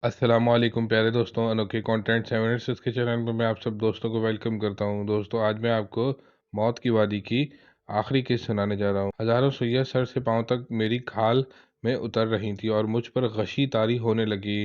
अस्सलाम वालेकुम प्यारे दोस्तों, अनोखे कंटेंट 7 के चैनल पर मैं आप सब दोस्तों को वेलकम करता हूं। दोस्तों, आज मैं आपको मौत की वादी की आखिरी किस्त सुनाने जा रहा हूं। हजारों सुइयां सर से पांव तक मेरी खाल में उतर रही थी और मुझ पर गशी तारी होने लगी।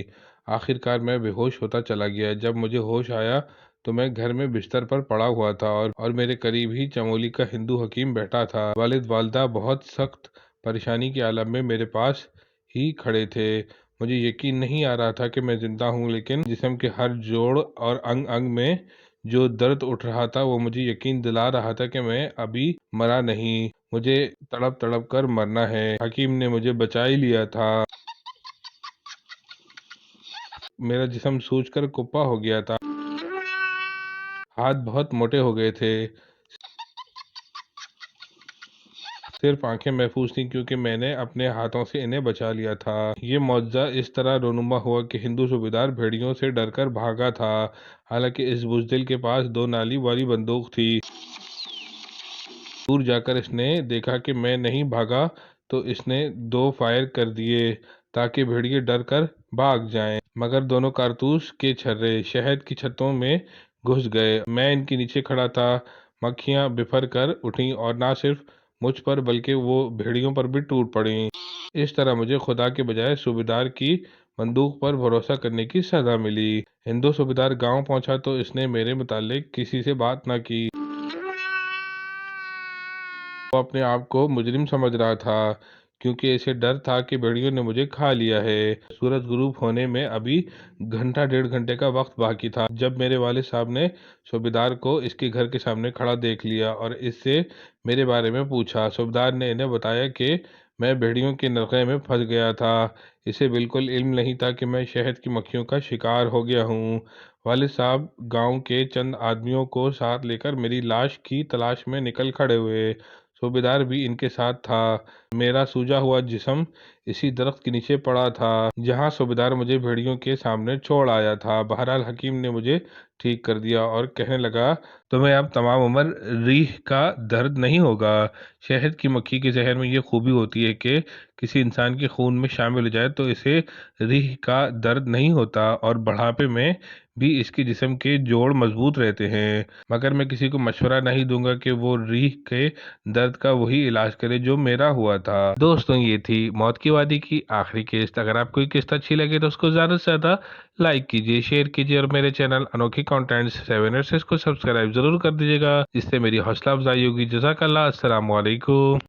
आखिरकार मैं बेहोश होता चला गया। जब मुझे होश आया तो मैं घर में बिस्तर पर पड़ा हुआ था और मेरे करीब ही चमोली का हिंदू हकीम बैठा था। वालिद वालदा बहुत सख्त परेशानी के आलम में मेरे पास ही खड़े थे। मुझे यकीन नहीं आ रहा था कि मैं जिंदा हूँ, लेकिन जिस्म के हर जोड़ और अंग अंग में जो दर्द उठ रहा था वो मुझे यकीन दिला रहा था कि मैं अभी मरा नहीं, मुझे तड़प तड़प कर मरना है। हकीम ने मुझे बचा ही लिया था। मेरा जिस्म सूजकर कुप्पा हो गया था, हाथ बहुत मोटे हो गए थे, सिर्फ आंखें महफूज थीं क्योंकि मैंने अपने हाथों से इन्हें बचा लिया था। ये मुआवजा इस तरह रोनुमा हुआ कि हिंदू सूबेदार भेड़ियों से डरकर भागा था। हालांकि इस बुजदिल के पास 2 नाली वाली बंदूक थी। दूर जाकर इसने देखा कि मैं नहीं भागा तो इसने 2 फायर कर दिए ताकि भेड़िए डर कर भाग जाएं। मगर दोनों कारतूस के छर्रे शहद की छत्तों में घुस गए। मैं इनके नीचे खड़ा था। मक्खियां बिफर कर उठीं और ना सिर्फ मुझ पर बल्कि वो भेड़ियों पर भी टूट पड़ी। इस तरह मुझे खुदा के बजाय सूबेदार की बंदूक पर भरोसा करने की सजा मिली। हिंदू सूबेदार गांव पहुंचा तो इसने मेरे मुतालिक किसी से बात न की। वो अपने आप को मुजरिम समझ रहा था क्योंकि इसे डर था कि भेड़ियों ने मुझे खा लिया है। सूरज गुरूब होने में अभी घंटा 1.5 घंटे का वक्त बाकी था जब मेरे वालिद साहब ने सूबेदार को इसके घर के सामने खड़ा देख लिया और इससे मेरे बारे में पूछा। सूबेदार ने इन्हें बताया कि मैं भेड़ियों के नरके में फंस गया था। इसे बिल्कुल इल्म नहीं था कि मैं शहद की मक्खियों का शिकार हो गया हूँ। वालिद साहब गांव के चंद आदमियों को साथ लेकर मेरी लाश की तलाश में निकल खड़े हुए। सूबेदार भी इनके साथ था। मेरा सूजा हुआ जिस्म इसी दरख्त के नीचे पड़ा था जहां सूबेदार मुझे भेड़ियों के सामने छोड़ आया था। बहरहाल हकीम ने मुझे ठीक कर दिया और कहने लगा, तुम्हें अब तमाम उम्र रीह का दर्द नहीं होगा। शहद की मक्खी के जहर में ये खूबी होती है कि किसी इंसान के खून में शामिल हो जाए तो इसे रीह का दर्द नहीं होता और बढ़ापे में भी इसके जिस्म के जोड़ मजबूत रहते हैं। मगर मैं किसी को मशवरा नहीं दूंगा कि वो रीह के दर्द का वही इलाज करे जो मेरा हुआ था। दोस्तों, ये थी मौत की वादी की आखिरी किस्त। अगर आपको ये किस्त अच्छी लगे तो उसको ज्यादा से ज्यादा लाइक कीजिए, शेयर कीजिए और मेरे चैनल अनोखे कंटेंट्स 7 को सब्सक्राइब जरूर कर दीजिएगा, जिससे मेरी हौसला अफजाई होगी। जज़ाकल्लाह। अस्सलाम वालेकुम।